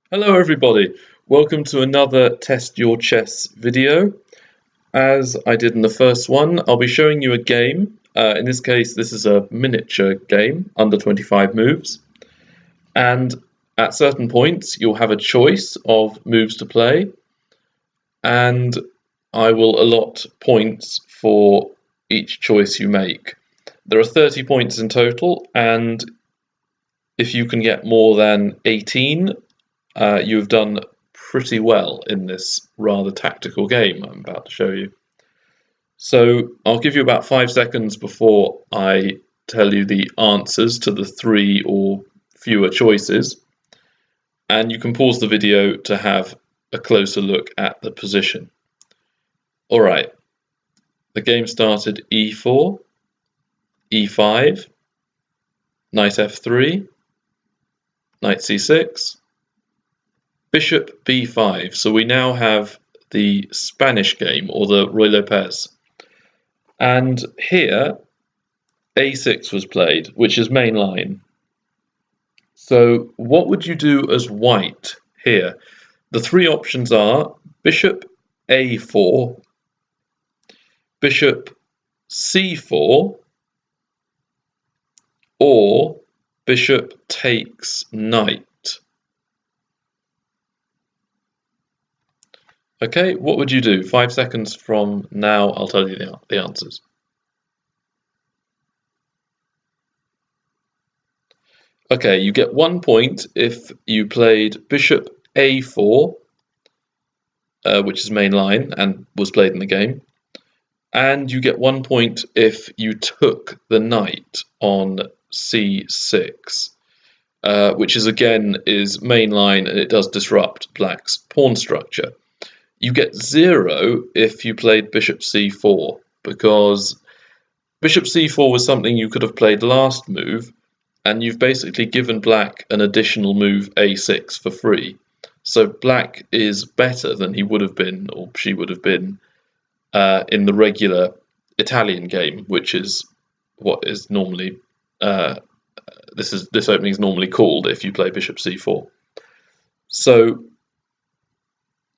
Hello everybody, welcome to another Test Your Chess video. As I did in the first one, I'll be showing you a game. In this case, this is a miniature game, under 25 moves. And at certain points, you'll have a choice of moves to play. And I will allot points for each choice you make. There are 30 points in total, and if you can get more than 18, you've done pretty well in this rather tactical game I'm about to show you. So I'll give you about 5 seconds before I tell you the answers to the 3 or fewer choices, and you can pause the video to have a closer look at the position. Alright, the game started e4, e5, knight f3, knight c6, bishop b5, so we now have the Spanish game, or the Ruy Lopez. And here, a6 was played, which is main line. So what would you do as white here? The 3 options are bishop a4, bishop c4, or bishop takes knight. Okay, what would you do? 5 seconds from now, I'll tell you the answers. Okay, you get 1 point if you played bishop a4, which is main line and was played in the game, and you get 1 point if you took the knight on c6, which is main line and it does disrupt black's pawn structure. You get 0 if you played bishop c4, because bishop c4 was something you could have played last move, and you've basically given black an additional move a6 for free. So black is better than he would have been, or she would have been, in the regular Italian game, which is what is normally this opening is normally called if you play bishop c4. So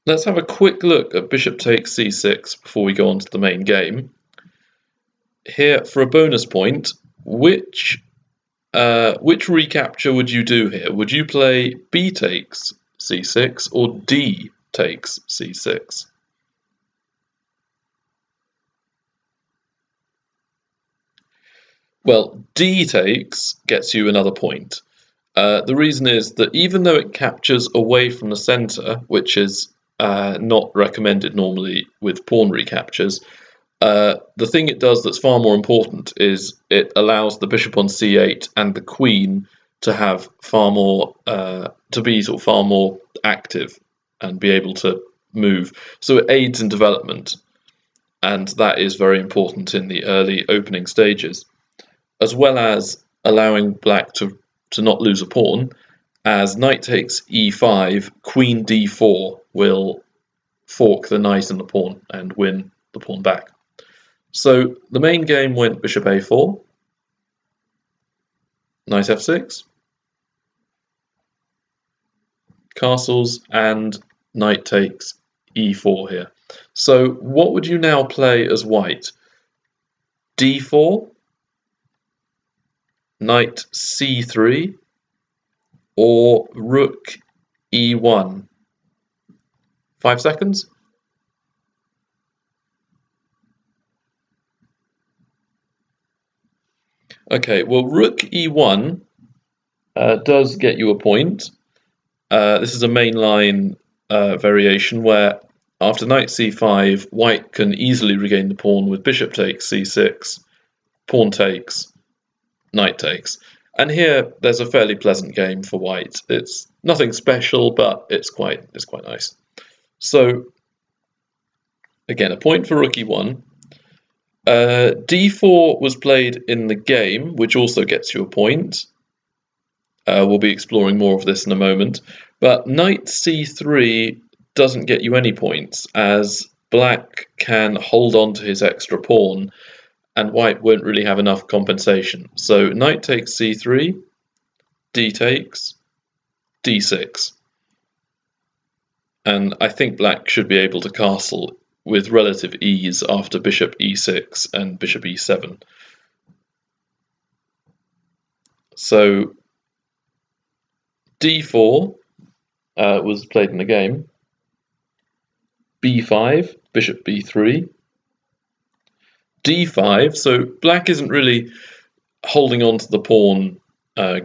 let's have a quick look at bishop takes c6 before we go on to the main game. Here, for a bonus point, which recapture would you do here? Would you play b takes c6 or d takes c6? Well, d takes gets you another point. The reason is that even though it captures away from the center, which is not recommended normally with pawn recaptures, the thing it does that's far more important is it allows the bishop on c8 and the queen to have far more far more active and be able to move. So it aids in development, and that is very important in the early opening stages, as well as allowing black to not lose a pawn. As knight takes e5, queen d4 will fork the knight and the pawn and win the pawn back. So the main game went bishop a4, knight f6, castles, and knight takes e4 here. So what would you now play as white? d4, knight c3, or rook e1? 5 seconds. Okay, well, rook e1 does get you a point. This is a mainline variation where after knight c5, white can easily regain the pawn with bishop takes c6, pawn takes, knight takes. And here there's a fairly pleasant game for white. It's nothing special, but it's quite nice. So again, a point for rook e1. d4 was played in the game, which also gets you a point. We'll be exploring more of this in a moment. But knight c3 doesn't get you any points, as black can hold on to his extra pawn, and white won't really have enough compensation. So knight takes c3, d takes, d6. and I think black should be able to castle with relative ease after bishop e6 and bishop e7. So d4 was played in the game, b5, bishop b3, d5, so black isn't really holding on to the pawn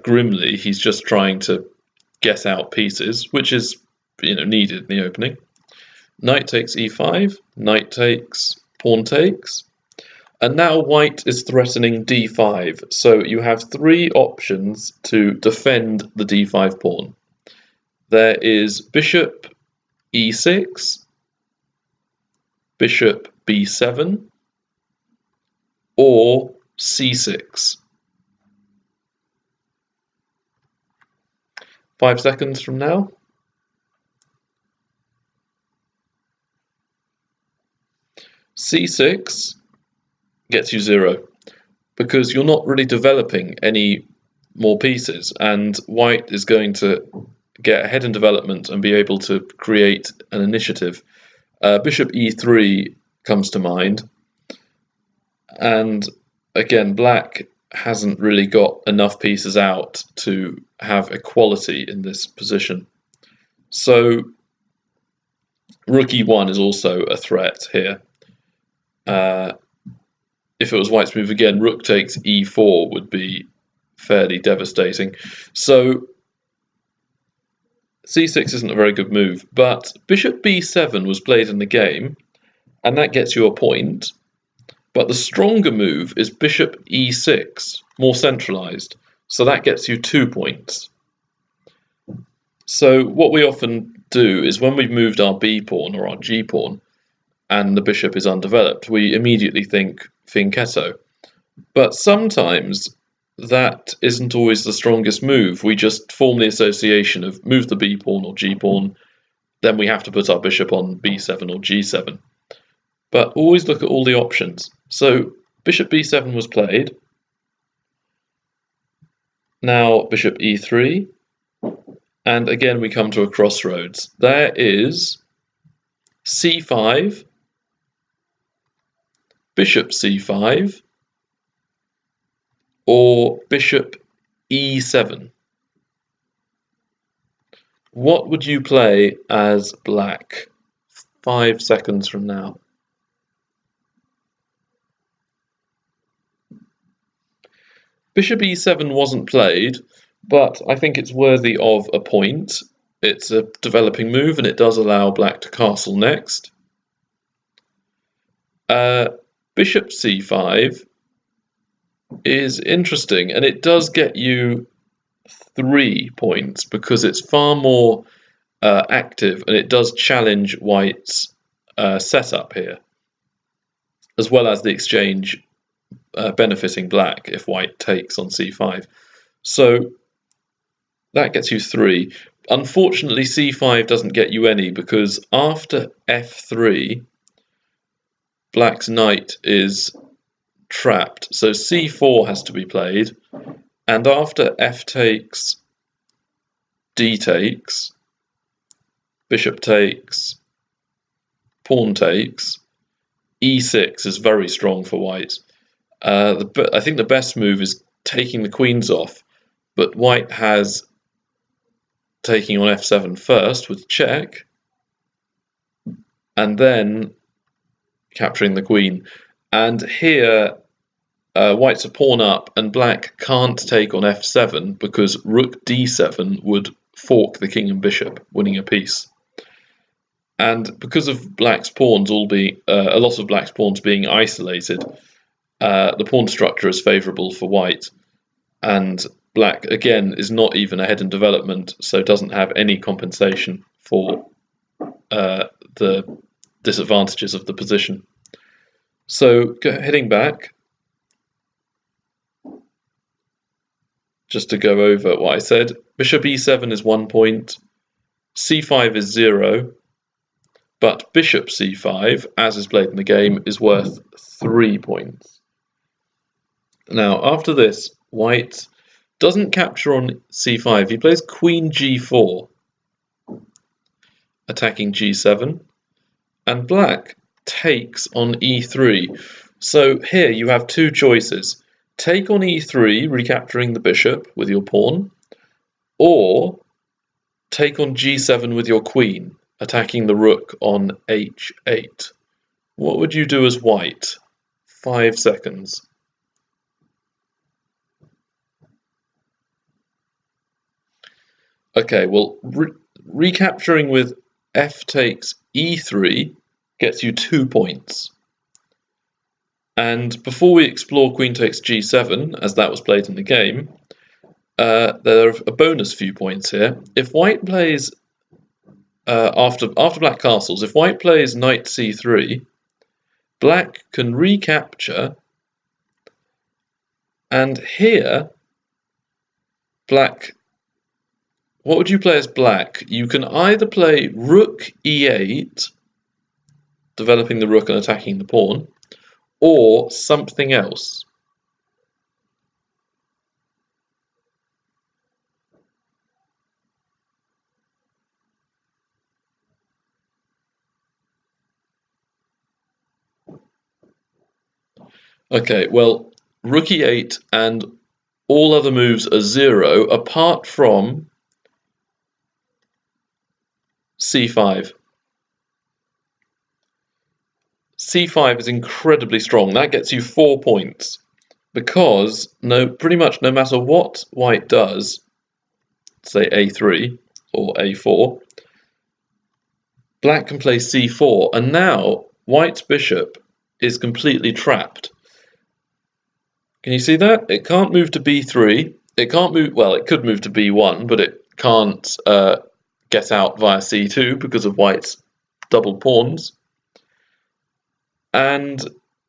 grimly, he's just trying to get out pieces, which is needed in the opening. Knight takes e5, knight takes, pawn takes, and now white is threatening d5, so you have three options to defend the d5 pawn. There is bishop e6, bishop b7, or c6. 5 seconds from now. c6 gets you 0 because you're not really developing any more pieces, and white is going to get ahead in development and be able to create an initiative. Bishop e3 comes to mind, and again black hasn't really got enough pieces out to have equality in this position. So rook e1 is also a threat here. If it was white's move again, rook takes e4 would be fairly devastating. So c6 isn't a very good move, but bishop b7 was played in the game, and that gets you a point. But the stronger move is bishop e6, more centralized, so that gets you 2 points. So what we often do is when we've moved our b pawn or our g pawn, and the bishop is undeveloped, we immediately think fianchetto. But sometimes that isn't always the strongest move. We just form the association of move the b pawn or g pawn, then we have to put our bishop on b7 or g7. But always look at all the options. So bishop b7 was played. Now bishop e3. And again we come to a crossroads. There is c5, bishop c5, or bishop e7. What would you play as black? 5 seconds from now. Bishop e7 wasn't played, but I think it's worthy of a point. It's a developing move and it does allow black to castle next. Bishop c5 is interesting, and it does get you 3 points because it's far more active and it does challenge white's setup here, as well as the exchange benefiting black if white takes on c5. So that gets you 3. Unfortunately, c5 doesn't get you any because after f3, black's knight is trapped. So c4 has to be played, and after f takes, d takes, bishop takes, pawn takes, e6 is very strong for white. I think the best move is taking the queens off, but white has taking on f7 first with check, and then capturing the queen. And here, white's a pawn up, and black can't take on f7 because rook d7 would fork the king and bishop, winning a piece. And because of black's pawns all being a lot of black's pawns being isolated, the pawn structure is favourable for white, and black again is not even ahead in development, so doesn't have any compensation for the disadvantages of the position. So heading back, just to go over what I said, bishop e7 is 1 point, c5 is 0, but bishop c5, as is played in the game, is worth 3 points. Now, after this, white doesn't capture on c5, he plays queen g4. attacking g7, and black takes on e3. So here you have two choices. Take on e3, recapturing the bishop with your pawn, or take on g7 with your queen, attacking the rook on h8. What would you do as white? 5 seconds. Okay, well, recapturing with f takes e3 gets you 2 points. And before we explore queen takes g7, as that was played in the game, there are a bonus few points here. If white plays, after black castles, if white plays knight c3, black can recapture, and here, black, what would you play as black? You can either play rook e8, developing the rook and attacking the pawn, or something else. Okay, well, rook e8 and all other moves are 0 apart from c5. c5 is incredibly strong. That gets you 4 points because pretty much no matter what white does, say a3 or a4, black can play c4, and now white's bishop is completely trapped. Can you see that? It can't move to b3. It can't move, well, it could move to b1, but it can't get out via c2 because of white's double pawns. And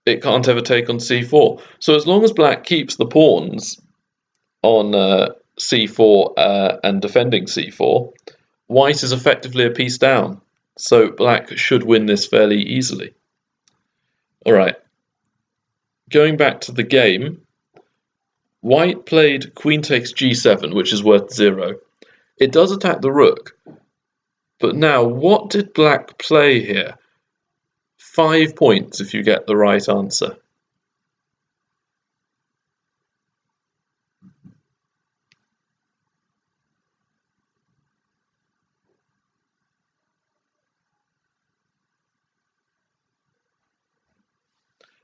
it can't ever take on c4. So as long as black keeps the pawns on c4 and defending c4, white is effectively a piece down. So black should win this fairly easily. Alright, going back to the game, white played queen takes g7, which is worth 0. It does attack the rook, but now what did black play here? 5 points if you get the right answer.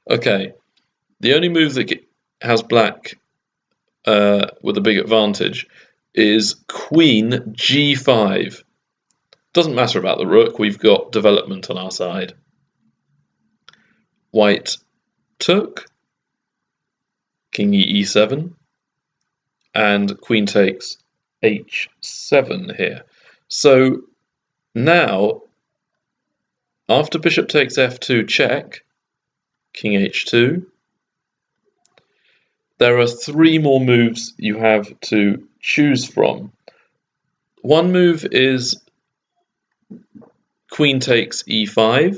Okay, the only move that has black with a big advantage is queen g5. Doesn't matter about the rook, we've got development on our side. White took, king e7, and queen takes h7 here. So now, after bishop takes f2 check, king h2, there are 3 more moves you have to choose from. One move is queen takes e5.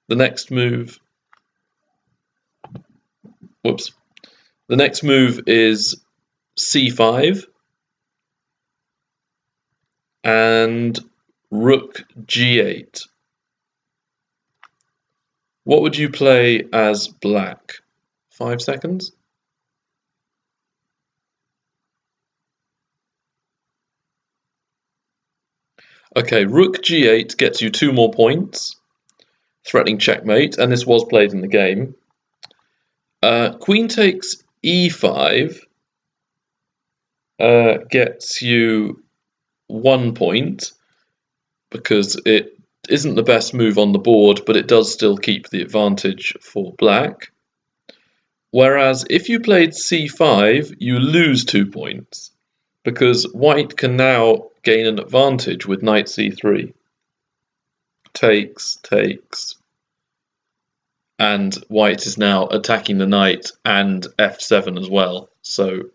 The next move, the next move is c5 and rook g8. What would you play as black? 5 seconds? Okay, rook g8 gets you 2 more points, threatening checkmate, and this was played in the game. Queen takes e5 gets you 1 point, because it isn't the best move on the board, but it does still keep the advantage for black. Whereas if you played c5, you lose 2 points, because white can now gain an advantage with knight c3. Takes, takes, and white is now attacking the knight and f7 as well. So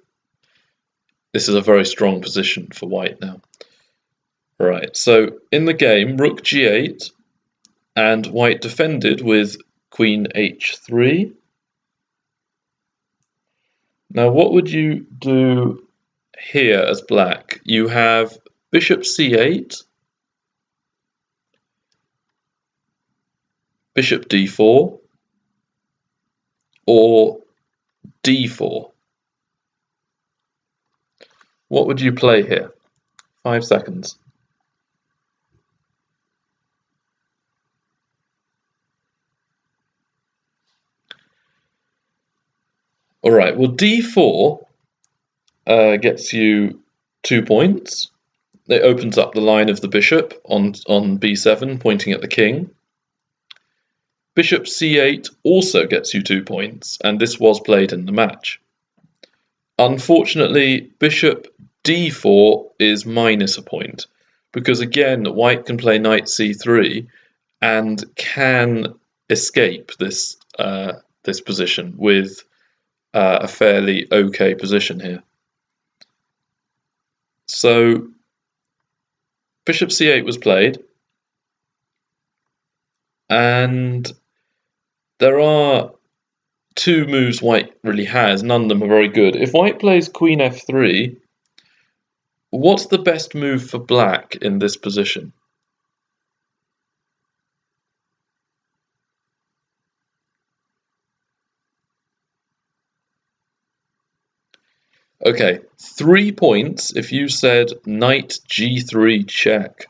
this is a very strong position for white now. Right, so in the game, rook g8, and white defended with queen h3. Now what would you do here as black? You have bishop c8, bishop d4, or d4. What would you play here? 5 seconds. All right, well, d4 gets you 2 points. It opens up the line of the bishop on b7, pointing at the king. Bishop c8 also gets you 2 points, and this was played in the match. Unfortunately, bishop d4 is minus a point, because again, white can play knight c3 and can escape this this position with a fairly okay position here. So bishop c8 was played, and there are 2 moves white really has. None of them are very good. If white plays queen f3, what's the best move for black in this position? Okay, 3 points if you said knight g3 check.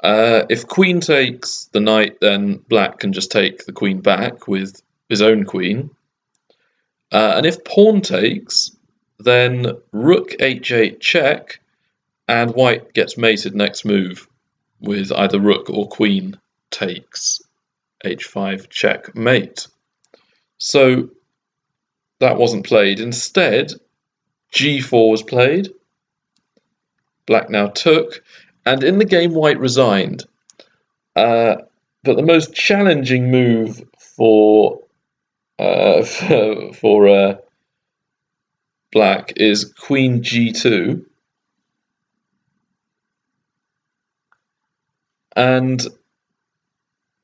If queen takes the knight, then black can just take the queen back with his own queen. And if pawn takes, then rook h8 check, and white gets mated next move with either rook or queen takes h5 check mate. So that wasn't played. Instead, g4 was played. Black now took, and in the game white resigned. But the most challenging move for black is queen g2, and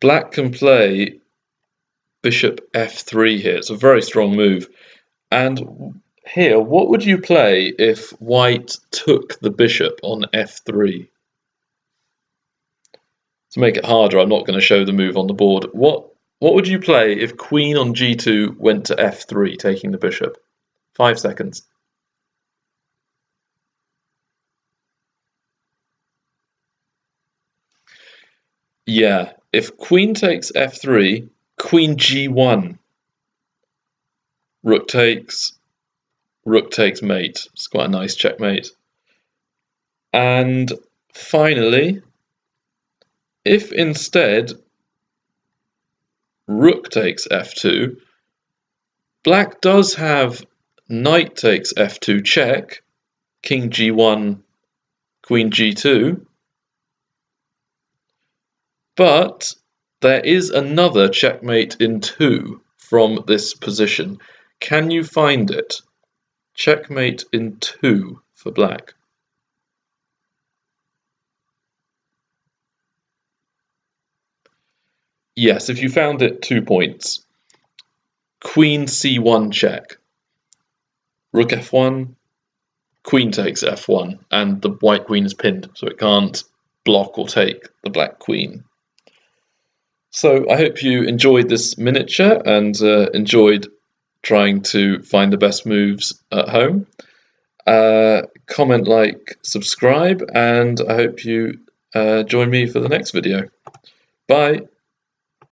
black can play bishop f3 here. It's a very strong move. And here, what would you play if white took the bishop on f3? To make it harder, I'm not going to show the move on the board. What would you play if queen on g2 went to f3, taking the bishop? 5 seconds. Yeah, if queen takes f3, queen g1, rook takes mate. It's quite a nice checkmate. And finally, if instead rook takes f2, black does have knight takes f2 check, king g1, queen g2, but there is another checkmate in 2 from this position. Can you find it? Checkmate in 2 for black. Yes, if you found it, 2 points. Queen c1 check. Rook f1, queen takes f1, and the white queen is pinned, so it can't block or take the black queen. So I hope you enjoyed this miniature and enjoyed trying to find the best moves at home. Comment, like, subscribe, and I hope you join me for the next video. Bye!